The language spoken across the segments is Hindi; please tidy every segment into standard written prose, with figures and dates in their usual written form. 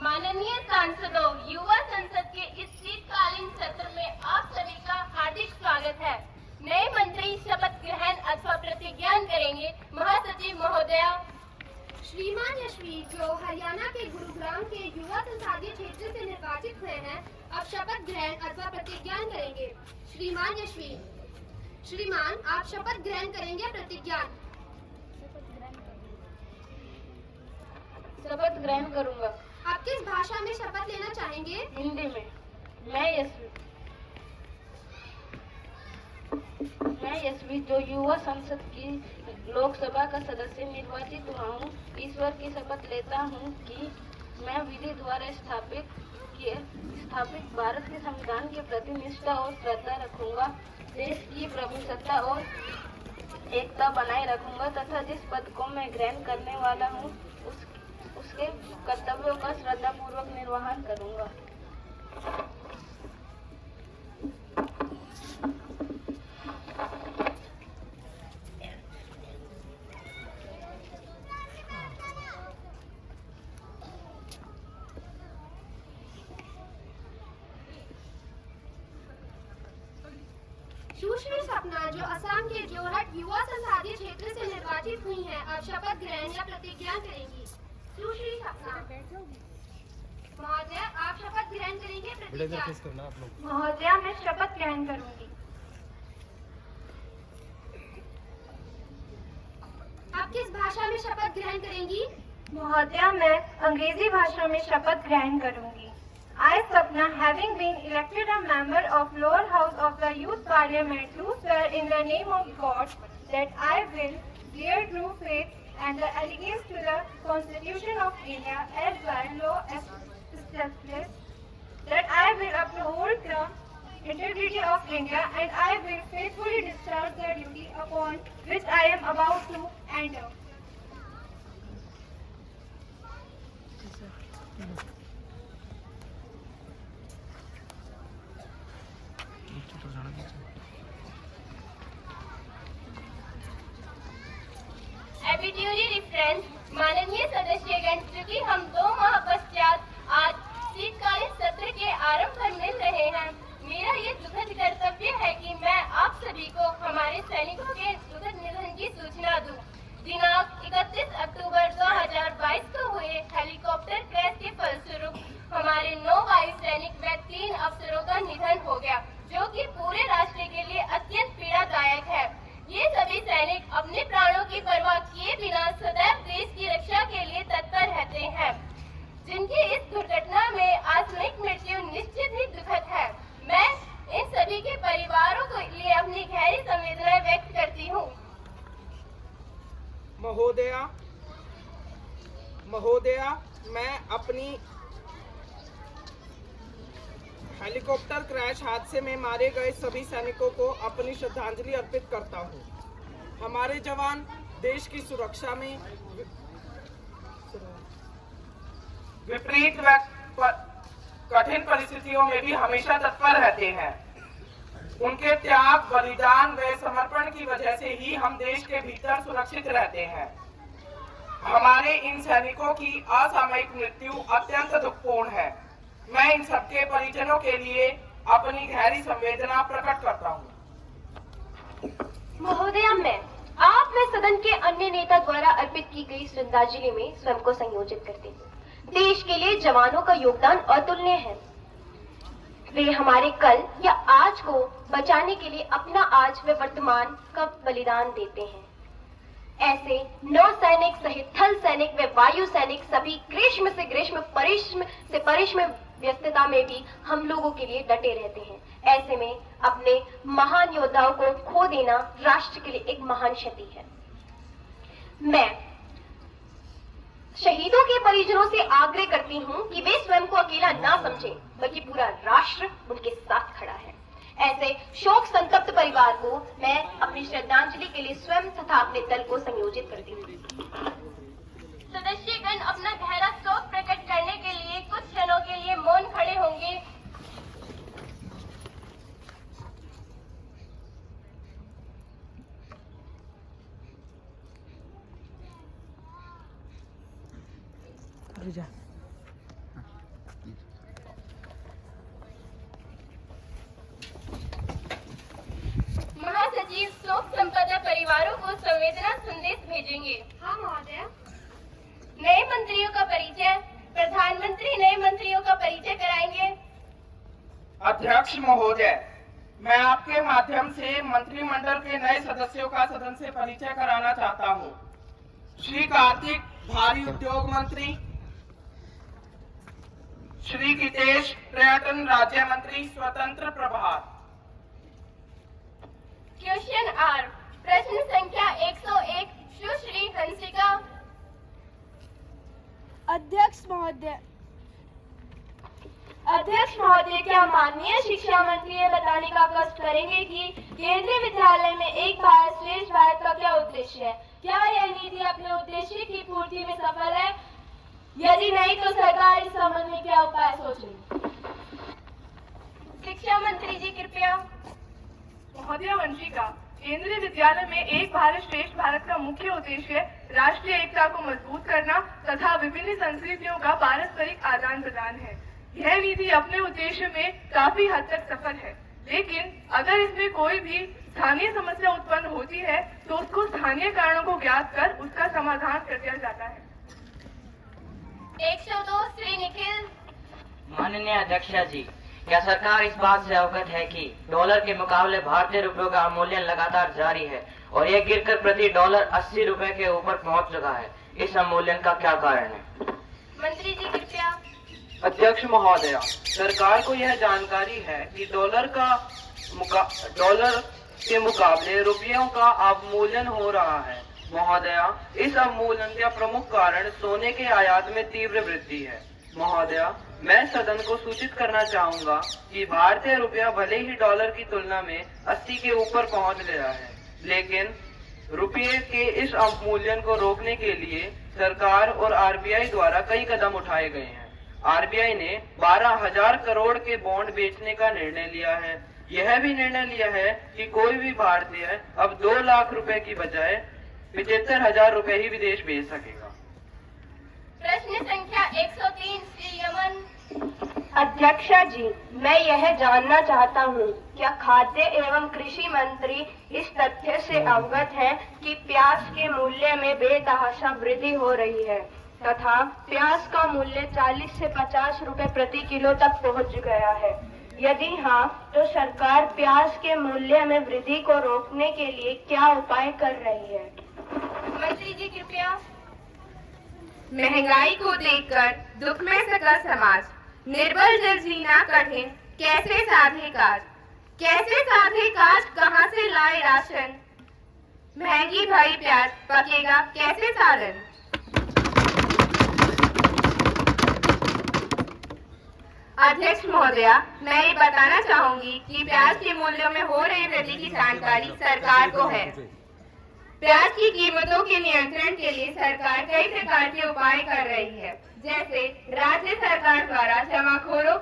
माननीय सांसदों, युवा संसद के इस शीतकालीन सत्र में आप सभी का हार्दिक स्वागत है। नए मंत्री शपथ ग्रहण अथवा प्रतिज्ञान करेंगे। महासचिव महोदया श्रीमान यशवी, जो हरियाणा के गुरुग्राम के युवा संसदीय क्षेत्र से निर्वाचित हुए हैं, अब शपथ ग्रहण अथवा प्रतिज्ञान करेंगे। श्रीमान यशवी, श्रीमान आप शपथ ग्रहण करेंगे प्रतिज्ञान? शपथ ग्रहण करूंगा। आप किस भाषा में शपथ लेना चाहेंगे? हिंदी में। मैं यशवी जो युवा संसद की लोकसभा का सदस्य निर्वाचित हुआ हूँ, ईश्वर की शपथ लेता हूँ कि मैं विधि द्वारा स्थापित भारत के संविधान के प्रति निष्ठा और श्रद्धा रखूंगा, देश की प्रभुसत्ता और एकता बनाए रखूंगा तथा जिस पद को मैं ग्रहण करने वाला हूँ उसके कर्तव्यों का श्रद्धापूर्वक निर्वहन करूंगा। सुश्री सपना, जो असम के जोरहट युवा संसदीय क्षेत्र से निर्वाचित हुई हैं, अब शपथ ग्रहण या प्रतिज्ञान करेंगी। सुश्री सपना महोदय, आप शपथ ग्रहण करेंगे प्रतिज्ञान? महोदया, मैं शपथ ग्रहण करूंगी। आप किस भाषा में शपथ ग्रहण करेंगी? महोदया, मैं अंग्रेजी भाषा में शपथ ग्रहण करूंगी। I, Sapna, having been elected a member of lower house of the Youth Parliament, do swear in the name of God that I will bear true faith and allegiance to the Constitution of India as by law established, that I will uphold the integrity of India and I will faithfully discharge the duty upon which I am about to enter. एपिड्यूरी रेफरेंस। माननीय सदस्यगण, चूंकि हम 2 माह पश्चात आज शीतकालीन सत्र के आरंभ पर मिल रहे हैं, मेरा ये दुखद कर्तव्य है कि मैं आप सभी को हमारे सैनिकों के दुखद निधन की सूचना दूं। दिनांक 31 अक्टूबर 2022 को हुए हेलीकॉप्टर क्रैश के फलस्वरूप हमारे 9 वायु सैनिक व 3 अफसरों का निधन हो गया, जो कि पूरे राष्ट्र के लिए अत्यंत पीड़ादायक है। ये सभी सैनिक अपने प्राणों की परवाह किए बिना सदैव देश की रक्षा के लिए तत्पर रहते हैं, जिनकी इस दुर्घटना में आकस्मिक मृत्यु निश्चित ही दुखद है। मैं इन सभी के परिवारों के लिए अपनी गहरी संवेदनाएं व्यक्त करती हूँ। महोदया, मैं अपनी हेलीकॉप्टर क्रैश हादसे में मारे गए सभी सैनिकों को अपनी श्रद्धांजलि अर्पित करता हूँ। हमारे जवान देश की सुरक्षा में विपरीत व कठिन परिस्थितियों में भी हमेशा तत्पर रहते हैं। उनके त्याग, बलिदान व समर्पण की वजह से ही हम देश के भीतर सुरक्षित रहते हैं। हमारे इन सैनिकों की असामयिक मृत्यु अत्यंत दुखपूर्ण है। मैं इन सबके परिजनों के लिए अपनी गहरी संवेदना प्रकट करता हूँ। महोदया, मैं सदन के अन्य नेता द्वारा अर्पित की गई श्रद्धांजलि में स्वयं को संयोजित करती हूँ। देश के लिए जवानों का योगदान अतुलनीय है। वे हमारे कल या आज को बचाने के लिए अपना आज व वर्तमान का बलिदान देते हैं। ऐसे नौ सैनिक सहित थल सैनिक व वायु सैनिक सभी ग्रीष्म से ग्रीष्म, परिश्रम से परिश्रम व्यस्तता में भी हम लोगों के लिए डटे रहते हैं। ऐसे में अपने महान योद्धाओं को खो देना राष्ट्र के लिए एक महान क्षति है। मैं शहीदों के परिजनों से आग्रह करती हूं कि वे स्वयं को अकेला ना समझें, बल्कि पूरा राष्ट्र उनके साथ खड़ा है। ऐसे शोक संतप्त परिवार को मैं अपनी श्रद्धांजलि के लिए स्वयं तथा अपने दल को संयोजित करती हूँ। सदस्यगण अपना गहरा शोक प्रकट करने के लिए कुछ क्षणों के लिए मौन खड़े होंगे। महासचिव शोक संपदा परिवारों को संवेदना संदेश भेजेंगे। हाँ महोदय। नए मंत्रियों का परिचय। प्रधानमंत्री नए मंत्रियों का परिचय कराएंगे। अध्यक्ष महोदय, मैं आपके माध्यम से मंत्रिमंडल के नए सदस्यों का सदन से परिचय कराना चाहता हूँ। श्री कार्तिक, भारी उद्योग मंत्री। श्री गितेश, पर्यटन राज्य मंत्री, स्वतंत्र प्रभार। Question R. प्रश्न संख्या 101, सुश्री हंसिका। अध्यक्ष महोदय, क्या माननीय शिक्षा मंत्री ये बताने का कष्ट करेंगे कि केंद्रीय विद्यालय में एक भारत श्रेष्ठ भारत का क्या उद्देश्य है? क्या यह नीति अपने उद्देश्य की पूर्ति में सफल है? यदि नहीं तो सरकार इस संबंध में क्या उपाय सोच रही? शिक्षा मंत्री जी कृपया। महोदया वंशिका, केंद्रीय विद्यालय में एक भारत श्रेष्ठ भारत का मुख्य उद्देश्य राष्ट्रीय एकता को मजबूत करना तथा विभिन्न संस्कृतियों का पारस्परिक आदान प्रदान है। यह नीति अपने उद्देश्य में काफी हद तक सफल है, लेकिन अगर इसमें कोई भी स्थानीय समस्या उत्पन्न होती है तो उसको स्थानीय कारणों को ज्ञात कर उसका समाधान कर दिया जाता है। 102, श्री निखिल। माननीय अध्यक्षा जी, क्या सरकार इस बात से अवगत है कि डॉलर के मुकाबले भारतीय रुपयों का अवमूल्यन लगातार जारी है और यह गिरकर प्रति डॉलर 80 रुपए के ऊपर पहुंच चुका है? इस अवमूल्यन का क्या कारण है? मंत्री जी कृपया। अध्यक्ष महोदया, सरकार को यह जानकारी है कि डॉलर के मुकाबले रुपयों का अवमूल्यन हो रहा है। महोदया, इस अवमूल्यन का प्रमुख कारण सोने के आयात में तीव्र वृद्धि है। महोदया, मैं सदन को सूचित करना चाहूंगा कि भारतीय रुपया भले ही डॉलर की तुलना में 80 के ऊपर पहुंच गया है, लेकिन रुपये के इस अवमूल्यन को रोकने के लिए सरकार और आरबीआई द्वारा कई कदम उठाए गए हैं। आरबीआई ने 12,000 करोड़ के बॉन्ड बेचने का निर्णय लिया है। यह भी निर्णय लिया है कि कोई भी भारतीय अब 2 लाख रुपए की बजाय 75,000 रुपए ही विदेश भेज सकेगा। प्रश्न संख्या 103, श्री यमन। अध्यक्षा जी, मैं यह जानना चाहता हूँ, क्या खाद्य एवं कृषि मंत्री इस तथ्य से अवगत है कि प्याज के मूल्य में बेतहाशा वृद्धि हो रही है तथा प्याज का मूल्य 40 से 50 रुपए प्रति किलो तक पहुँच गया है? यदि हाँ, तो सरकार प्याज के मूल्य में वृद्धि को रोकने के लिए क्या उपाय कर रही है? मंत्री जी कृपया। महंगाई को देखकर दुख में सका समाज, निर्बल जन जीना कठिन, कैसे साधे काज? कैसे साधे काज, कहाँ से लाए राशन? महंगी भाई प्याज, पकेगा कैसे सालन? अध्यक्ष महोदया, मैं ये बताना चाहूंगी कि प्याज के मूल्यों में हो रही वृद्धि की जानकारी सरकार को है। प्याज की कीमतों के नियंत्रण के लिए सरकार कई प्रकार के उपाय कर रही है, जैसे राज्य सरकार द्वारा जमाखोरों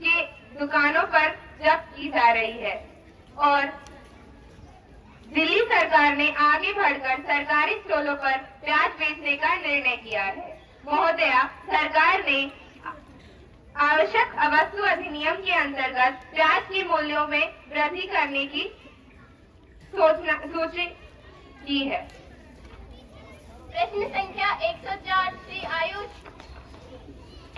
की दुकानों पर जब्त की जा रही है और दिल्ली सरकार ने आगे बढ़कर सरकारी स्टॉलों पर प्याज बेचने का निर्णय किया है। महोदया, सरकार ने आवश्यक वस्तु अधिनियम के अंतर्गत प्याज के मूल्यों में वृद्धि करने की सूची की है। प्रश्न संख्या 104, श्री आयुष।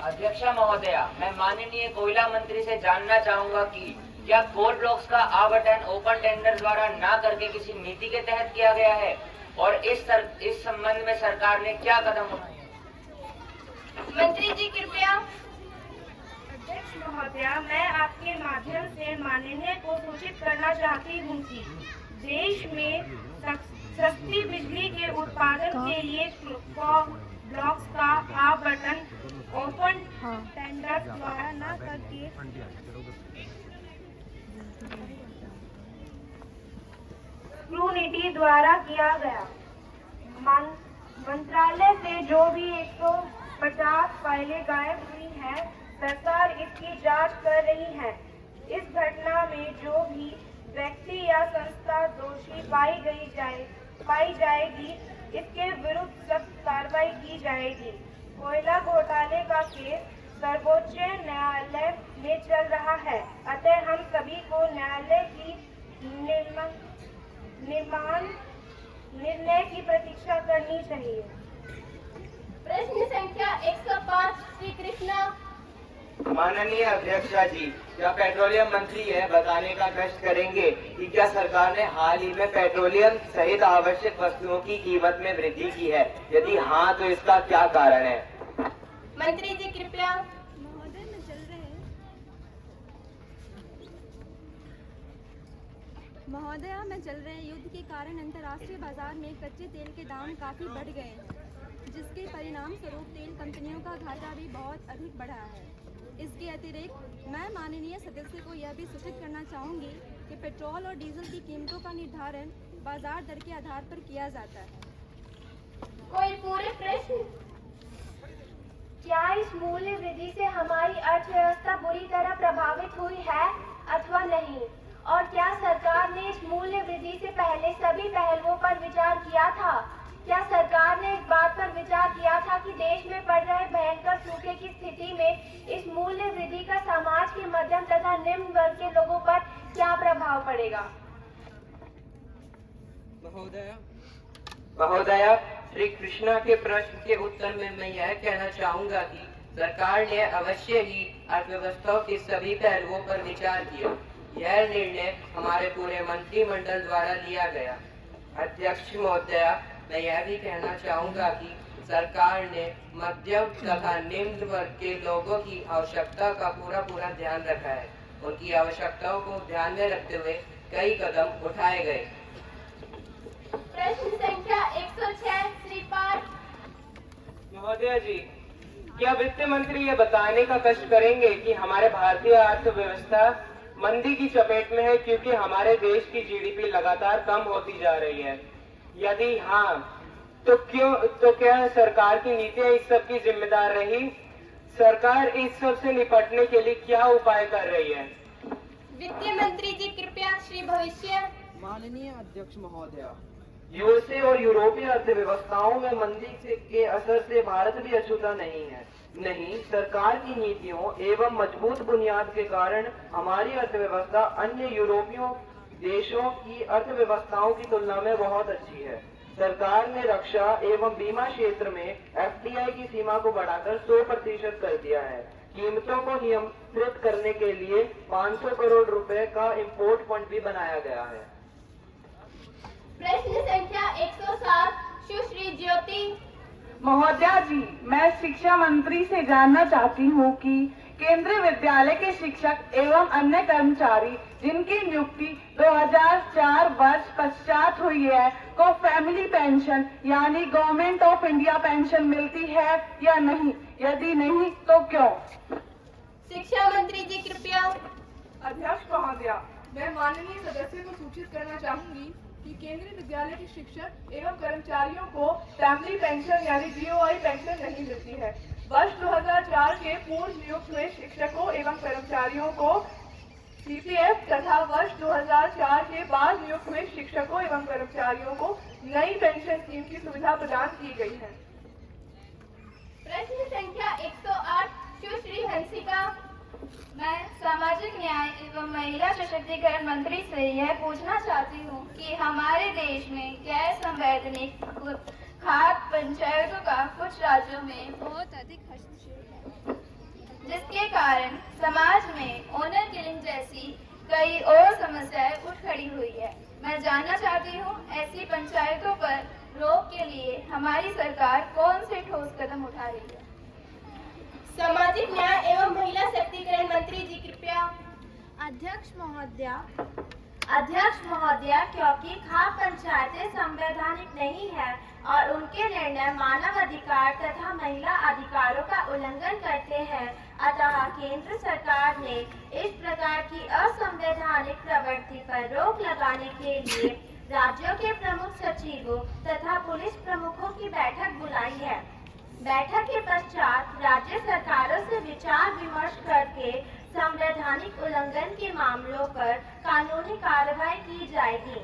अध्यक्षा महोदया, मैं माननीय कोयला मंत्री से जानना चाहूंगा कि क्या कोल ब्लॉक्स का आवंटन ओपन टेंडर द्वारा ना करके किसी नीति के तहत किया गया है और इस संबंध में सरकार ने क्या कदम उठाए? मंत्री जी कृपया। अध्यक्ष महोदया, मैं आपके माध्यम से माननीय को सूचित करना चाहती हूँ कि देश में सस्ती बिजली के उत्पादन के लिए ब्लॉक्स का आवंटन ओपन टेंडर द्वारा न करके स्क्रूनिटी द्वारा किया गया। मंत्रालय से जो भी 150 फाइलें गायब हुई हैं, सरकार इसकी जांच कर रही है। इस घटना में जो भी व्यक्ति या संस्था दोषी पाई जाएगी, इसके विरुद्ध सख्त कार्रवाई की जाएगी। कोयला घोटाले का केस सर्वोच्च न्यायालय में चल रहा है, अतः हम सभी को न्यायालय की निर्णय की प्रतीक्षा करनी चाहिए। प्रश्न संख्या 105 श्री कृष्णा। माननीय अध्यक्षा जी, क्या पेट्रोलियम मंत्री यह बताने का कष्ट करेंगे कि क्या सरकार ने हाल ही में पेट्रोलियम सहित आवश्यक वस्तुओं की कीमत में वृद्धि की है? यदि हाँ, तो इसका क्या कारण है? मंत्री जी कृपया। महोदया में चल रहे युद्ध के कारण अंतर्राष्ट्रीय बाजार में कच्चे तेल के दाम काफ़ी बढ़ गए हैं, जिसके परिणाम स्वरूप तेल कंपनियों का घाटा भी बहुत अधिक बढ़ा है। इसके अतिरिक्त मैं माननीय सदस्य को यह भी सूचित करना चाहूँगी कि पेट्रोल और डीजल की कीमतों का निर्धारण बाजार दर के आधार पर किया जाता है। कोई पूरे प्रश्न? क्या इस मूल्य वृद्धि से हमारी अर्थव्यवस्था बुरी तरह प्रभावित हुई है अथवा नहीं? और क्या सरकार ने इस मूल्य वृद्धि से पहले सभी पहलुओं पर विचार किया था? क्या सरकार ने इस बात पर विचार किया था कि देश में पड़ रहे भयंकर सूखे की स्थिति में इस मूल्य वृद्धि का समाज के मध्यम तथा निम्न वर्ग के लोगों पर क्या प्रभाव पड़ेगा? महोदया, श्री कृष्णा के प्रश्न के उत्तर में मैं यह कहना चाहूँगा कि सरकार ने अवश्य ही अर्थव्यवस्था के सभी पहलुओं पर विचार किया। यह निर्णय हमारे पूरे मंत्रिमंडल द्वारा लिया गया। अध्यक्ष महोदया, मैं यह भी कहना चाहूँगा कि सरकार ने मध्यम तथा निम्न वर्ग के लोगों की आवश्यकता का पूरा ध्यान रखा है। उनकी आवश्यकताओं को ध्यान में रखते हुए कई कदम उठाए गए। प्रश्न संख्या 106 श्री पाठ। महोदया जी, क्या वित्त मंत्री ये बताने का कष्ट करेंगे कि हमारे भारतीय अर्थव्यवस्था मंदी की चपेट में है क्योंकि हमारे देश की जीडीपी लगातार कम होती जा रही है? यदि हाँ, तो क्या सरकार की नीतियां इस सब की जिम्मेदार रही? सरकार इस सब से निपटने के लिए क्या उपाय कर रही है? वित्त मंत्री जी कृपया श्री भविष्य। माननीय अध्यक्ष महोदया, यूएसए और यूरोपीय अर्थव्यवस्थाओं में मंदी के असर से भारत भी अछूता नहीं है। नहीं, सरकार की नीतियों एवं मजबूत बुनियाद के कारण हमारी अर्थव्यवस्था अन्य यूरोपीय देशों की अर्थव्यवस्थाओं की तुलना में बहुत अच्छी है। सरकार ने रक्षा एवं बीमा क्षेत्र में एफडीआई की सीमा को बढ़ाकर 100% कर दिया है। कीमतों को नियंत्रित करने के लिए 500 करोड़ रुपए का इम्पोर्ट फंड भी बनाया गया है। प्रश्न संख्या 107 सुश्री ज्योति। महोदया जी, मैं शिक्षा मंत्री से जानना चाहती हूँ कि केंद्रीय विद्यालय के शिक्षक एवं अन्य कर्मचारी जिनकी नियुक्ति 2004 वर्ष पश्चात हुई है को फैमिली पेंशन यानी गवर्नमेंट ऑफ इंडिया पेंशन मिलती है या नहीं? यदि नहीं तो क्यों? शिक्षा मंत्री जी कृपया। अध्यक्ष महोदया, मैं माननीय सदस्य को सूचित करना चाहूंगी कि केंद्रीय विद्यालय के शिक्षक एवं कर्मचारियों को फैमिली पेंशन यानी जीओआई पेंशन नहीं मिलती है। वर्ष 2004 के पूर्व नियुक्त हुए शिक्षकों एवं कर्मचारियों को सीपीएफ तथा वर्ष 2004 के बाद नियुक्त हुए शिक्षकों एवं कर्मचारियों को नई पेंशन स्कीम की सुविधा प्रदान की गई है। प्रश्न संख्या 108 सुश्री हंसिका। मैं सामाजिक न्याय एवं महिला सशक्तिकरण मंत्री से यह पूछना चाहती हूँ कि हमारे देश में गैर संवैधानिक खाद्य पंचायतों का कुछ राज्यों में बहुत अधिक हस्तक्षेप है, जिसके कारण समाज में ओनर किलिंग जैसी कई और समस्याएं उठ खड़ी हुई है। मैं जानना चाहती हूँ ऐसी पंचायतों पर रोक के लिए हमारी सरकार कौन से ठोस कदम उठा रही है? सामाजिक न्याय एवं महिला सशक्तिकरण मंत्री जी कृपया। अध्यक्ष महोदया, क्योंकि खाद्य पंचायतें संवैधानिक नहीं है और उनके निर्णय मानव अधिकार तथा महिला अधिकारों का उल्लंघन करते हैं, अतः केंद्र सरकार ने इस प्रकार की असंवैधानिक प्रवृत्ति पर रोक लगाने के लिए राज्यों के प्रमुख सचिवों तथा पुलिस प्रमुखों की बैठक बुलाई है। बैठक के पश्चात राज्य सरकारों से विचार विमर्श करके संवैधानिक उल्लंघन के मामलों पर कानूनी कार्रवाई की जाएगी।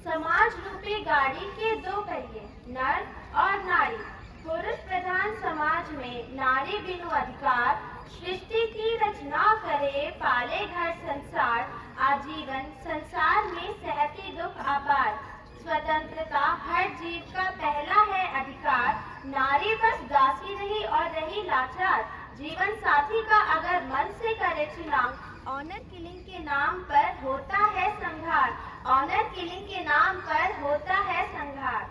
समाज रूपी गाड़ी के दो पहिए, नर और नारी। पुरुष प्रधान समाज में नारी बिनु अधिकार, सृष्टि की रचना करे, पाले घर संसार, आजीवन संसार में सहते दुख अपार। स्वतंत्रता हर जीव का पहला है अधिकार। नारी बस दासी रही और रही लाचार। जीवन साथी का अगर मन से करे चुनाव, ऑनर किलिंग के नाम पर होता है संघार। ऑनर किलिंग के नाम पर होता है संघार।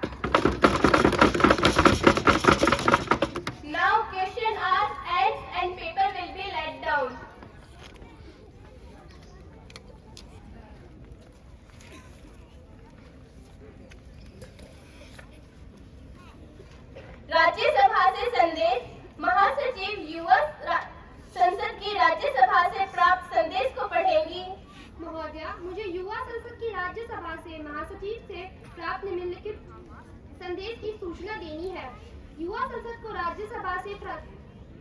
Now question asked and paper will be let down. Rajya Sabha से संदेश। महासचिव युवा संसद की राज्यसभा से प्राप्त संदेश को पढ़ेंगी। महोदया, मुझे युवा संसद की राज्यसभा से महासचिव से प्राप्त निम्नलिखित संदेश की सूचना देनी है। युवा संसद को राज्यसभा से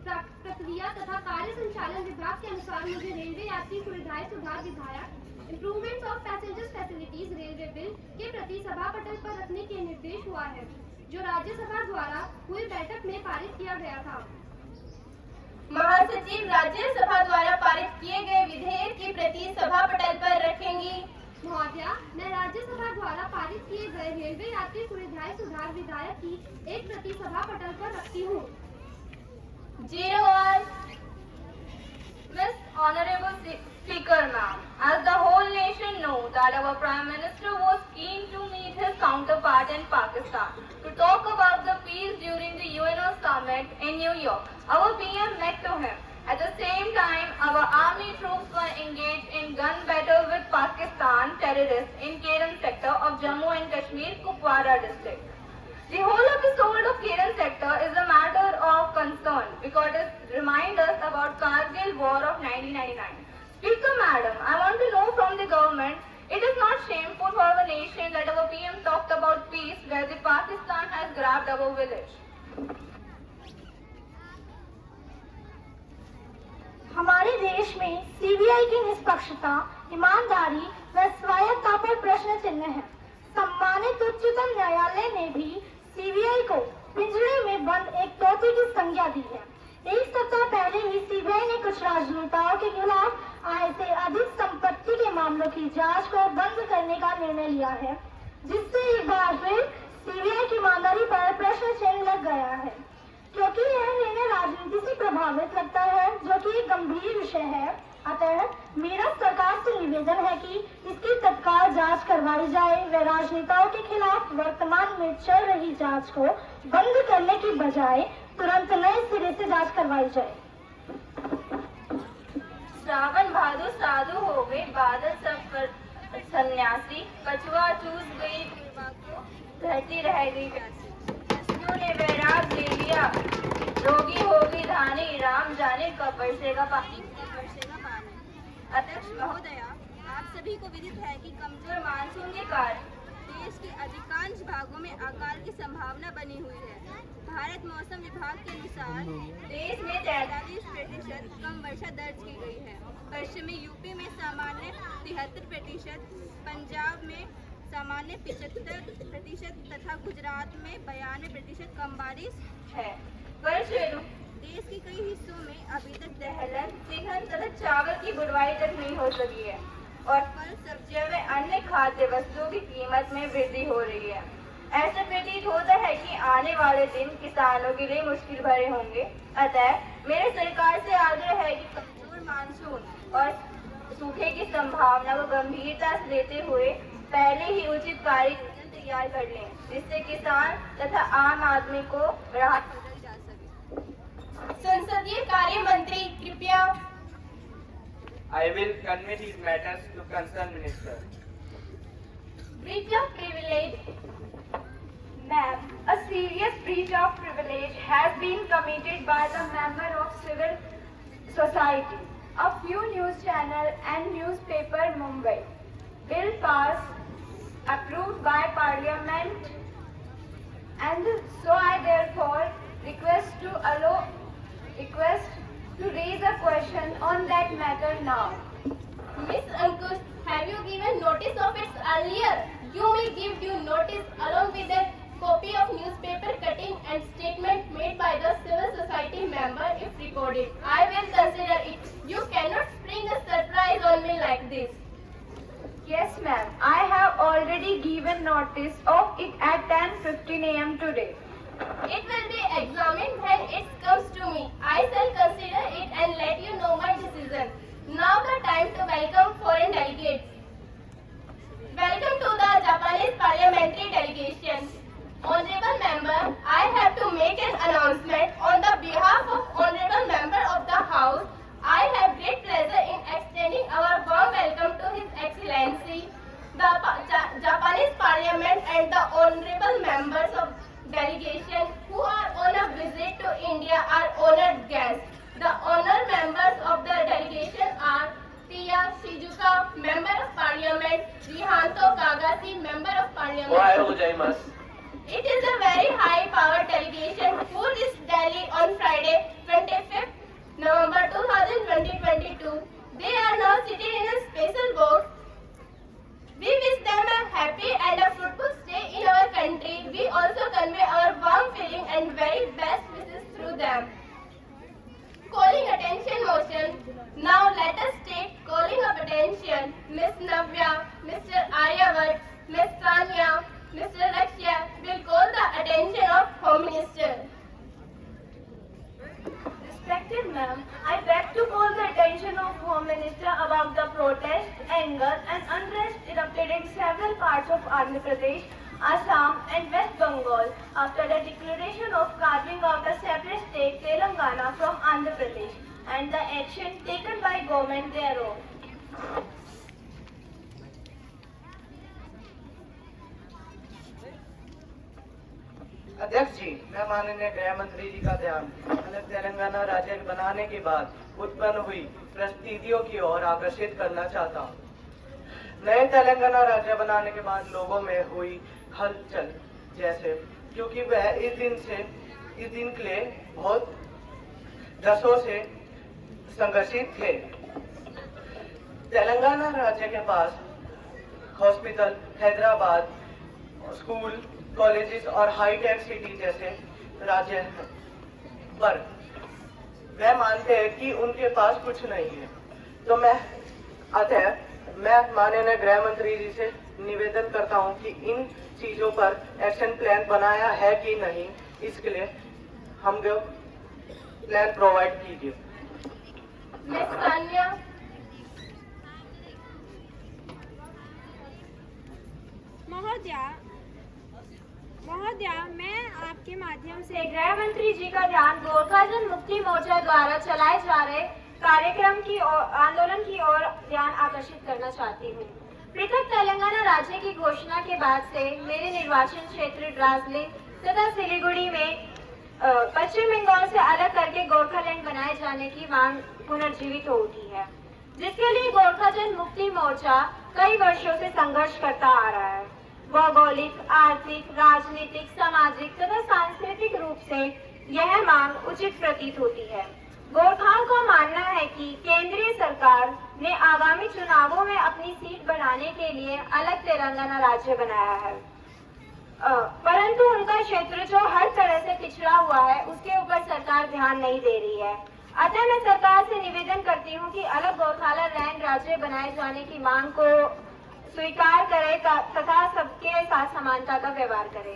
प्रक्रिया तथा कार्य संचालन विभाग के अनुसार मुझे रेलवे यात्री सुविधाएं सुधार विधायक improvement of passengers facilities railway bill के प्रति सभा पटल पर रखने के निर्देश हुआ है, जो राज्यसभा द्वारा हुई बैठक में पारित किया गया था। महासचिव राज्यसभा द्वारा पारित किए गए विधेयक की प्रति सभा पटल पर रखेंगी। महोदया, मैं राज्यसभा द्वारा पारित किए गए रेलवे यात्री सुविधाएं सुधार विधेयक की एक प्रति सभा पटल पर रखती हूँ। 01 Miss Honorable Speaker Ma'am, as the whole nation knows that our Prime Minister was keen to meet his counterpart in Pakistan to talk about the peace during the UNO summit in New York. Our PM met to him. At the same time, our army troops were engaged in gun battle with Pakistan terrorists in Keran sector of Jammu and Kashmir, Kupwara district. The whole episode of Keran sector is a matter of concern because it reminds us about Kargil War of 1999. Speaker Madam, I want to know from the government, it is not shameful for our nation that our PM talked about peace where the Pakistan has grabbed our village. हमारे देश में सीबीआई की निष्पक्षता, ईमानदारी व स्वायत्तता पर प्रश्न चिन्ह है। सम्मानित उच्चतम न्यायालय ने भी सीबीआई को पिंजरे में बंद एक तोते की संज्ञा दी है। एक सप्ताह पहले ही सीबीआई ने कुछ राजनेताओं के खिलाफ आय से अधिक संपत्ति के मामलों की जांच को बंद करने का निर्णय लिया है, जिससे एक बार फिर सीबीआई की ईमानदारी पर प्रश्न चिन्ह लग गया है। क्योंकि यह निर्णय राजनीति से प्रभावित लगता है, जो कि एक गंभीर विषय है, अतः मेरा सरकार से निवेदन है कि इसकी तत्काल जांच करवाई जाए व राजनेताओं के खिलाफ वर्तमान में चल रही जांच को बंद करने की बजाय तुरंत नए सिरे से जांच करवाई जाए। श्रावण भादो साधु हो गए, बादल सब पर सन्यासी, कछुआ चूस गई, धरती रह गई प्यासी। ने वैराग ले लिया, रोगी होगी धानी, राम जाने कब बरसेगा पानी। अध्यक्ष महोदया, आप सभी को विदित है कि कमजोर मानसून के कारण देश के अधिकांश भागों में अकाल की संभावना बनी हुई है। भारत मौसम विभाग के अनुसार देश में 43% कम वर्षा दर्ज की गई है। पश्चिमी यूपी में सामान्य 73%, पंजाब में सामान्य 75% तथा गुजरात में 92% कम बारिश है। फलस्वरूप देश के कई हिस्सों में अभी तक दलहन, तिलहन तथा चावल की बुवाई तक नहीं हो सकी है और फल, सब्जियों में अन्य खाद्य वस्तुओं की कीमत में वृद्धि हो रही है। ऐसा प्रतीत होता है कि आने वाले दिन किसानों के लिए मुश्किल भरे होंगे। अतः मेरे सरकार से आग्रह है कि कमजोर मानसून और सूखे की संभावना को गंभीरता से लेते हुए पहले ही उचित कार्य योजना तैयार कर लें, जिससे किसान तथा आम आदमी को राहत मिल जा सके। संसदीय कार्य मंत्री कृपया। I will convey these matters to concerned minister. Breach of privilege. Ma'am, a serious breach of privilege has been committed by the member of civil society, a few news channel and newspaper Mumbai. Bill passed, approved by Parliament, and so I therefore request to raise a question on that matter now. Miss Ankush, have you given notice of it earlier? You may give due notice along with a copy of newspaper cutting and statement made by the civil society member if recorded. I will consider it. You cannot spring a surprise on me like this. Yes, ma'am. I have already given notice of it at 10:15 a.m. today. It will be examined when it comes to me. I shall consider it and let you know my decision. Now the time to welcome foreign delegates. Welcome to the Japanese parliamentary delegation. Honorable member, I have to make an announcement on the behalf of Honorable Member of the House. I have great pleasure in extending our warm welcome to His Excellency, the Japanese Parliament and the Honorable Members of Delegation who are on a visit to India are honored guests. The honored members of the delegation are Tia Shizuka, Member of Parliament, Rihanto Kagashi, Member of Parliament. It is a very high-powered delegation who reached Delhi on Friday, 25th November 2022. They are now sitting in a special boat. We wish them a happy and a fruitful stay in our country. We also convey our warm feeling and very best wishes through them. Calling attention motion. Now let us take calling of attention. Ms. Navya, Mr. Aryavat, Ms. Sanya, Mr. Lakshya will call the attention of Home Minister. Respected ma'am, I beg to call the attention of Home Minister about the protest, anger and unrest erupted in several parts of Andhra Pradesh, Assam and West Bengal after the declaration of carving out a separate state Telangana from Andhra Pradesh and the action taken by government thereof. अध्यक्ष जी, मैं माननीय गृह मंत्री जी का ध्यान अलग तेलंगाना राज्य बनाने के बाद उत्पन्न हुई परिस्थितियों की ओर आकर्षित करना चाहता हूँ। नए तेलंगाना राज्य बनाने के बाद लोगों में हुई हलचल जैसे, क्योंकि वह इस दिन के लिए बहुत दशों से संघर्षित थे। तेलंगाना राज्य के पास हॉस्पिटल, हैदराबाद, स्कूल, कॉलेजेस और हाईटेक सिटी जैसे राज्य हैं, पर वे मानते हैं कि उनके पास कुछ नहीं है। तो मैं माननीय गृह मंत्री जी से निवेदन करता हूं कि इन चीजों पर एक्शन प्लान बनाया है कि नहीं, इसके लिए हम प्लान प्रोवाइड कीजिए। Ms. Sanya. महोदया, मैं आपके माध्यम से गृह मंत्री जी का ध्यान गोरखा जन मुक्ति मोर्चा द्वारा चलाए जा रहे कार्यक्रम की और आंदोलन की ओर ध्यान आकर्षित करना चाहती हूँ। पृथक तेलंगाना राज्य की घोषणा के बाद से मेरे निर्वाचन क्षेत्र ड्रार्जिलिंग तथा सिलीगुड़ी में पश्चिम बंगाल से अलग करके गोरखालैंड बनाए जाने की मांग पुनर्जीवित हो उठी है, जिसके लिए गोरखा जन मुक्ति मोर्चा कई वर्षों से संघर्ष करता आ रहा है। भौगोलिक, आर्थिक, राजनीतिक, सामाजिक तथा सांस्कृतिक रूप से यह मांग उचित प्रतीत होती है। गोरखाओं का मानना है कि केंद्रीय सरकार ने आगामी चुनावों में अपनी सीट बढ़ाने के लिए अलग तेलंगाना राज्य बनाया है, परंतु उनका क्षेत्र जो हर तरह से पिछड़ा हुआ है उसके ऊपर सरकार ध्यान नहीं दे रही है। अतः मैं सरकार से निवेदन करती हूँ कि अलग गोरखालैंड राज्य बनाए जाने की मांग को स्वीकार करे तथा सबके साथ समानता का व्यवहार करे।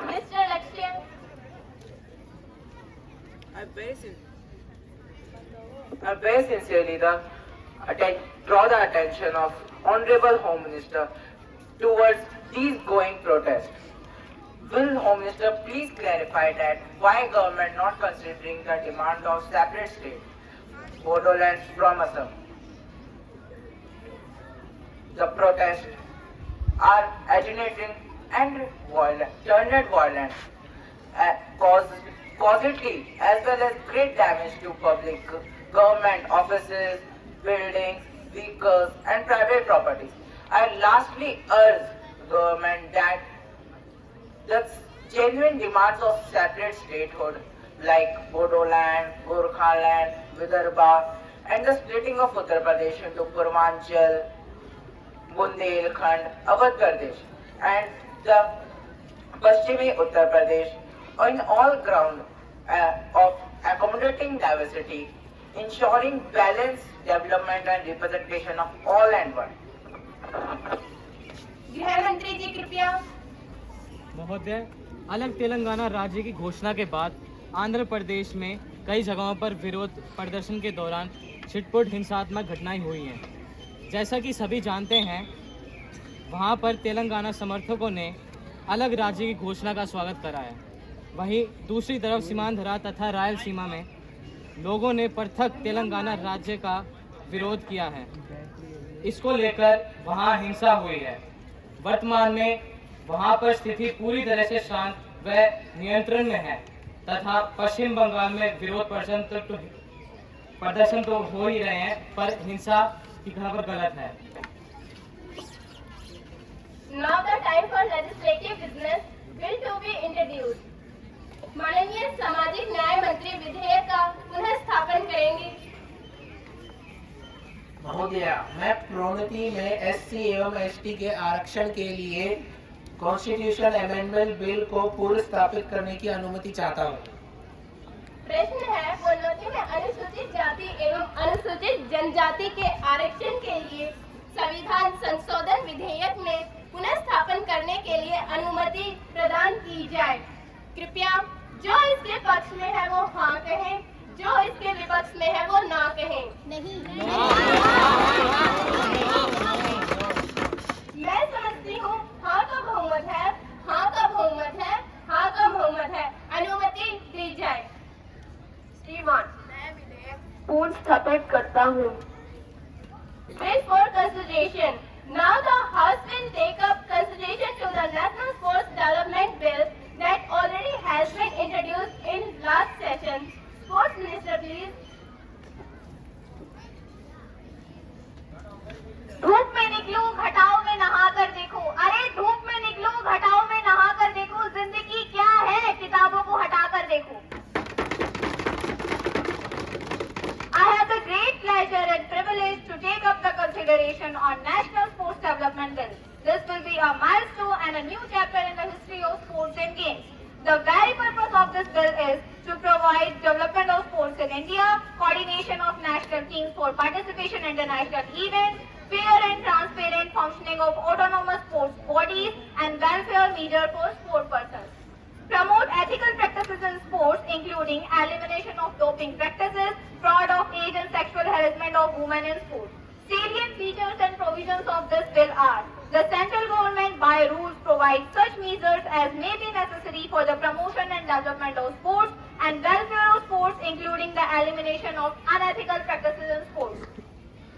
Mr. Lakshya. I very sincerely draw the attention of Honorable Home Minister towards these going protests. Will Home Minister please clarify that why government not considering the demand of separate state, Bodoland from Assam? The protests are agitating and violent, turned violent, causedly as well as great damage to public, government offices, buildings, vehicles and private properties. I lastly urge government that the genuine demands of separate statehood like Bodoland, Gorkhaland, Vidarbha and the splitting of Uttar Pradesh into Purvanchal, Bundelkhand, Awadh Pradesh and the Paschimi Uttar Pradesh on all ground of accommodating diversity, ensuring balanced development and representation of all and one. गृह मंत्री जी कृपया। महोदय, अलग तेलंगाना राज्य की घोषणा के बाद आंध्र प्रदेश में कई जगहों पर विरोध प्रदर्शन के दौरान छिटपुट हिंसात्मक घटनाएं हुई हैं। जैसा कि सभी जानते हैं, वहां पर तेलंगाना समर्थकों ने अलग राज्य की घोषणा का स्वागत करा है। वहीं दूसरी तरफ सीमांध्रा तथा रायलसीमा में लोगों ने पृथक तेलंगाना राज्य का विरोध किया है। इसको लेकर वहां हिंसा हुई है। वर्तमान में वहां पर स्थिति पूरी तरह से शांत व नियंत्रण में है तथा पश्चिम बंगाल में विरोध प्रदर्शन तो हो ही रहे हैं, पर हिंसा की खबर गलत है। Now the time for legislative business bill to be introduced. माननीय सामाजिक न्याय मंत्री विधेयक का पुनः स्थापन करेंगे। महोदय, मैं प्रोन्नति में एससी एवं एसटी के आरक्षण के लिए कॉन्स्टिट्यूशन अमेंडमेंट बिल को पूर्व स्थापित करने की अनुमति चाहता हूँ। प्रश्न है, प्रोन्नति में अनुसूचित जाति एवं अनुसूचित जनजाति के आरक्षण के लिए संविधान संशोधन विधेयक में पुनः स्थापन करने के लिए अनुमति प्रदान की जाए। कृपया जो इसके पक्ष में है वो हाँ कहें, जो इसके विपक्ष में है वो ना कहें। नहीं। मैं समझती हूँ हाँ का बहुमत है, हाँ का बहुमत है, हाँ का बहुमत है। अनुमति दी जाए। श्रीमान, मैं विधेयक पूर्ण स्थापित करता हूँ। Bill for consideration. Now the House will take up consideration to the National Sports Development Bill that already has been introduced in last session. Sports Minister, please. धूप में निकलूं घटाओ में नहा कर देखो। अरे धूप में निकलूं घटाओ में नहा कर देखो। जिंदगी क्या है, किताबों को हटा कर देखो। I have the great pleasure and privilege to take up the consideration on National Sports Development Bill. This will be a milestone and a new chapter in the history of sports and games. The very purpose of this bill is to provide development of sports in India, coordination of national teams for participation in international events, fair and transparent functioning of autonomous sports bodies, and welfare measure for sport persons. Promote ethical practices in sports, including elimination of doping practices, fraud of age and sexual harassment of women in sports. Salient features and provisions of this bill are: the central government by rules provides such measures as may be necessary for the promotion and development of sports and welfare of sports, including the elimination of unethical practices in sports.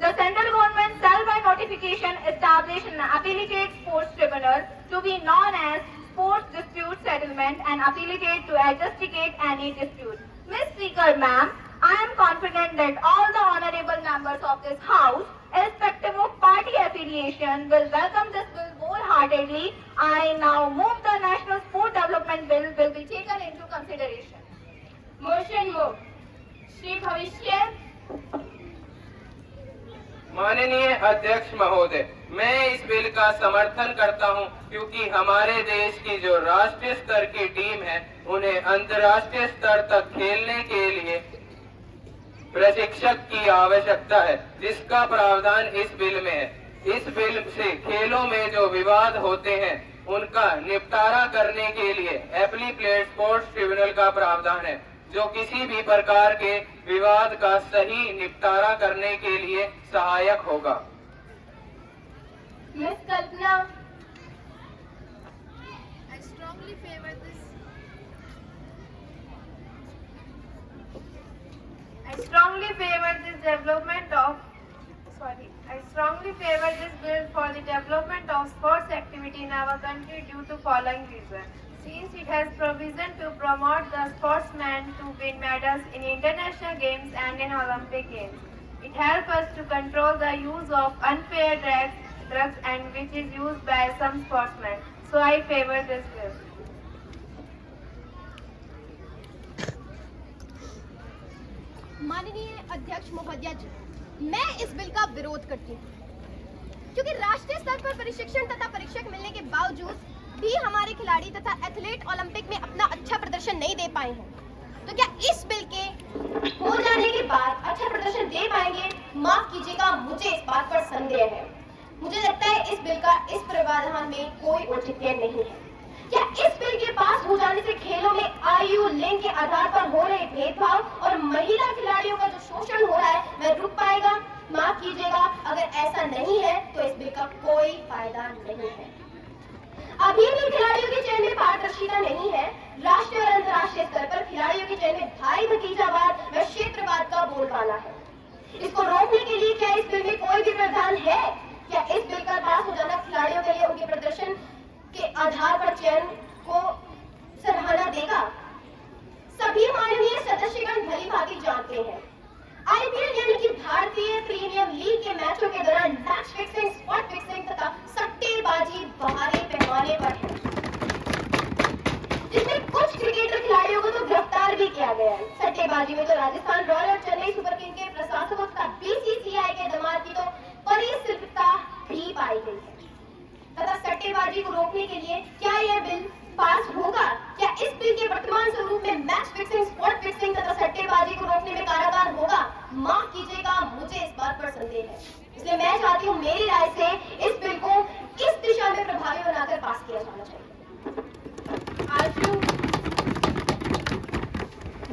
The central government shall by notification establish an affiliate sports tribunal to be known as Sports Dispute Settlement and affiliate to adjudicate any dispute. Ms. Speaker, ma'am, I am confident that all the honorable members of this House, irrespective of party affiliation, will welcome this bill wholeheartedly. I now move the National Sport Development Bill will be taken into consideration. Motion moved. Shri भविष्य। माननीय अध्यक्ष महोदय, मैं इस बिल का समर्थन करता हूं, क्योंकि हमारे देश की जो राष्ट्रीय स्तर की टीम है उन्हें अंतर्राष्ट्रीय स्तर तक खेलने के लिए प्रशिक्षक की आवश्यकता है, जिसका प्रावधान इस बिल में है। इस बिल से खेलों में जो विवाद होते हैं उनका निपटारा करने के लिए एप्लीकेट स्पोर्ट्स ट्रिब्यूनल का प्रावधान है, जो किसी भी प्रकार के विवाद का सही निपटारा करने के लिए सहायक होगा। Miss Kalpana. I strongly favor this. I strongly favor this bill for the development of sports activity in our country due to following reason. Since it has provision to promote the sportsmen to win medals in international games and in Olympic games. It helps us to control the use of unfair drugs and which is used by some sportsmen. So I favor this bill. माननीय अध्यक्ष महोदया जी, मैं इस बिल का विरोध करती हूँ, क्योंकि राष्ट्रीय स्तर पर प्रशिक्षण तथा परीक्षक मिलने के बावजूद भी हमारे खिलाड़ी तथा एथलीट ओलंपिक में अपना अच्छा प्रदर्शन नहीं दे पाए हैं। तो क्या इस बिल के हो जाने के बाद अच्छा प्रदर्शन दे पाएंगे? माफ कीजिएगा, मुझे इस बात पर संदेह है। मुझे लगता है इस बिल का इस प्रावधान में कोई औचित्य नहीं है। क्या इस बिल के पास हो जाने से खेलों में आयु लिंग के आधार पर हो रहे भेदभाव और महिला खिलाड़ियों का जो शोषण हो रहा है वह रुक पाएगा? माफ कीजिएगा, अगर ऐसा नहीं है तो इस बिल का कोई फायदा नहीं है। अभी भी खिलाड़ियों के चयन में पारदर्शिता नहीं है। राष्ट्रीय और अंतर्राष्ट्रीय स्तर पर खिलाड़ियों के चयन में भाई भतीजावाद व क्षेत्रवाद का बोलबाला है। इसको रोकने के लिए क्या इस बिल में कोई भी प्रावधान है? क्या इस बिल का पास हो जाना खिलाड़ियों के लिए उनके प्रदर्शन के आधार पर चयन को सराहना देगा? सभी माननीय सदस्यगण भली भांति जानते हैं आईपीएल यानी कि भारतीय प्रीमियर लीग के मैचों के दौरान मैच फिक्सिंग, स्पॉट फिक्सिंग तथा सट्टेबाजी बाहरी पैमाने पर है, जिसमें कुछ क्रिकेटर खिलाड़ियों को तो गिरफ्तार भी किया गया है। सट्टेबाजी में तो राजस्थान रॉयल और चेन्नई सुपर किंग के प्रशासकों तथा बीसीसीआई के दमाद की तो परिस्थितिता भी पाई गई है। तथा सट्टेबाजी को रोकने के लिए क्या यह बिल पास होगा? क्या इस बिल के वर्तमान स्वरूप में मैच फिक्सिंग, स्पॉट फिक्सिंग तथा सट्टेबाजी को रोकने में कारगर होगा? माफ कीजिएगा, मुझे इस बात पर संदेह है। इसलिए मैं चाहती हूँ मेरी राय से इस बिल को इस दिशा में प्रभावी बनाकर पास किया जाना चाहिए।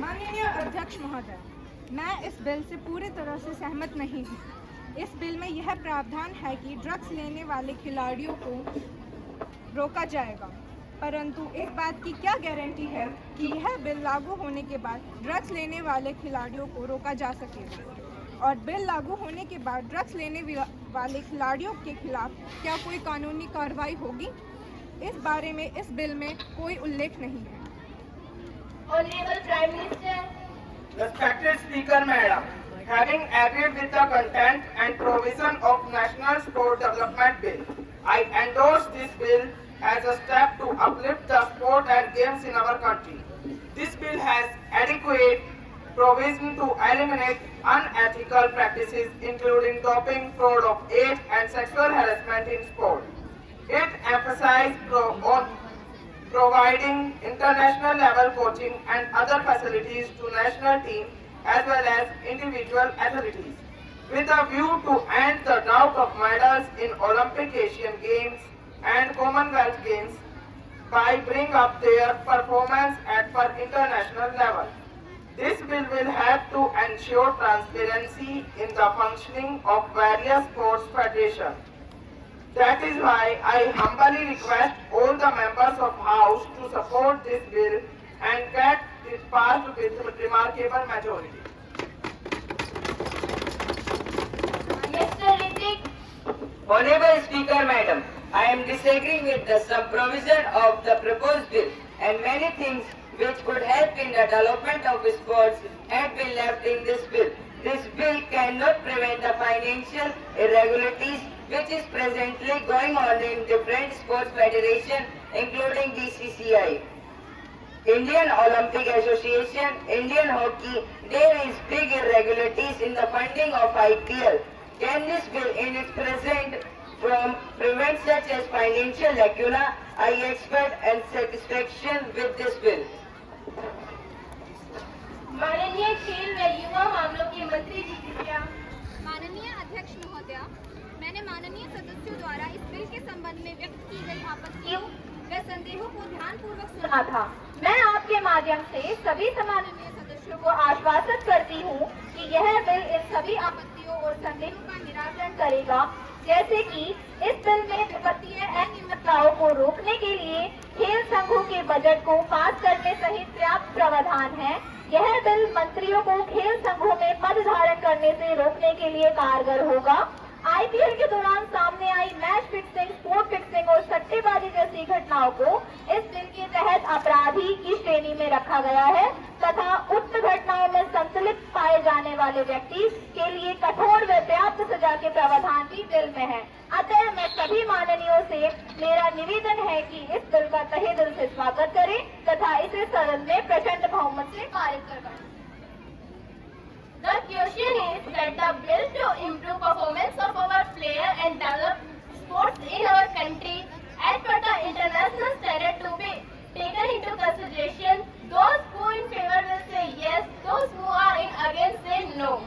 माननीय अध्यक्ष महोदय, मैं इस बिल से पूरी तरह से सहमत नहीं हूँ। इस बिल में यह प्रावधान है कि ड्रग्स लेने वाले खिलाड़ियों को रोका जाएगा, परंतु इस बात की क्या गारंटी है कि यह बिल लागू होने के बाद ड्रग्स लेने वाले खिलाड़ियों को रोका जा सकेगा? और बिल लागू होने के बाद ड्रग्स लेने वाले खिलाड़ियों के खिलाफ क्या कोई कानूनी कार्रवाई होगी? इस बारे में इस बिल में कोई उल्लेख नहीं है। Honorable Prime Minister, Respected Speaker Madam, having agreed with the content and provision of National Sport Development Bill, I endorse this bill as a step to uplift the sport and games in our country. This bill has adequate provision to eliminate unethical practices including doping, fraud of age and sexual harassment in sport. It emphasizes on providing international level coaching and other facilities to national teams as well as individual athletes, with a view to end the drought of medals in Olympic, Asian Games and Commonwealth Games by bringing up their performance at per international level. This bill will help to ensure transparency in the functioning of various sports federations. That is why I humbly request all the members of House to support this bill and get it passed with remarkable majority. Mr. Ritik, Honorable Speaker Madam, I am disagreeing with the some provision of the proposed bill and many things which could help in the development of sports have been left in this bill. This bill cannot prevent the financial irregularities which is presently going on in different sports federations including BCCI, Indian Olympic Association, Indian Hockey. There is big irregularities in the funding of IPL. Can this bill in its present form prevent such as financial lacuna? I expect and satisfaction with this bill. माननीय खेल व युवा मामलों के मंत्री जी कृपया। माननीय अध्यक्ष महोदय, मैंने माननीय सदस्यों द्वारा इस बिल के संबंध में व्यक्त की गई आपत्तियों व संदेहों को ध्यानपूर्वक सुना था। मैं आपके माध्यम से सभी सम्माननीय सदस्यों को आश्वासित करती हूँ कि यह बिल इन सभी आपत्तियों और संदेहों का निराकरण करेगा। जैसे कि इस बिल में वित्तीय अनियमितताओं को रोकने के लिए खेल संघों के बजट को पास करने सहित पर्याप्त प्रावधान है। यह बिल मंत्रियों को खेल संघों में पद धारण करने से रोकने के लिए कारगर होगा। आईपीएल के दौरान सामने आई मैच फिक्सिंग, स्पोर्ट फिक्सिंग और सट्टेबाजी जैसी घटनाओं को इस बिल के तहत अपराधी की श्रेणी में रखा गया है तथा उक्त घटनाओं में संतुलित पाए जाने वाले व्यक्ति के लिए कठोर व पर्याप्त सजा के प्रावधान भी बिल में है। अतः मैं सभी माननीयों से मेरा निवेदन है कि इस बिल का तहे दिल से स्वागत करें तथा इसे सदन में प्रचंड बहुमत से पारित करवाएं। The question is that the bill to improve performance of our players and develop sports in our country as per the international standard to be taken into consideration. Those who in favor will say yes, those who are in against say no.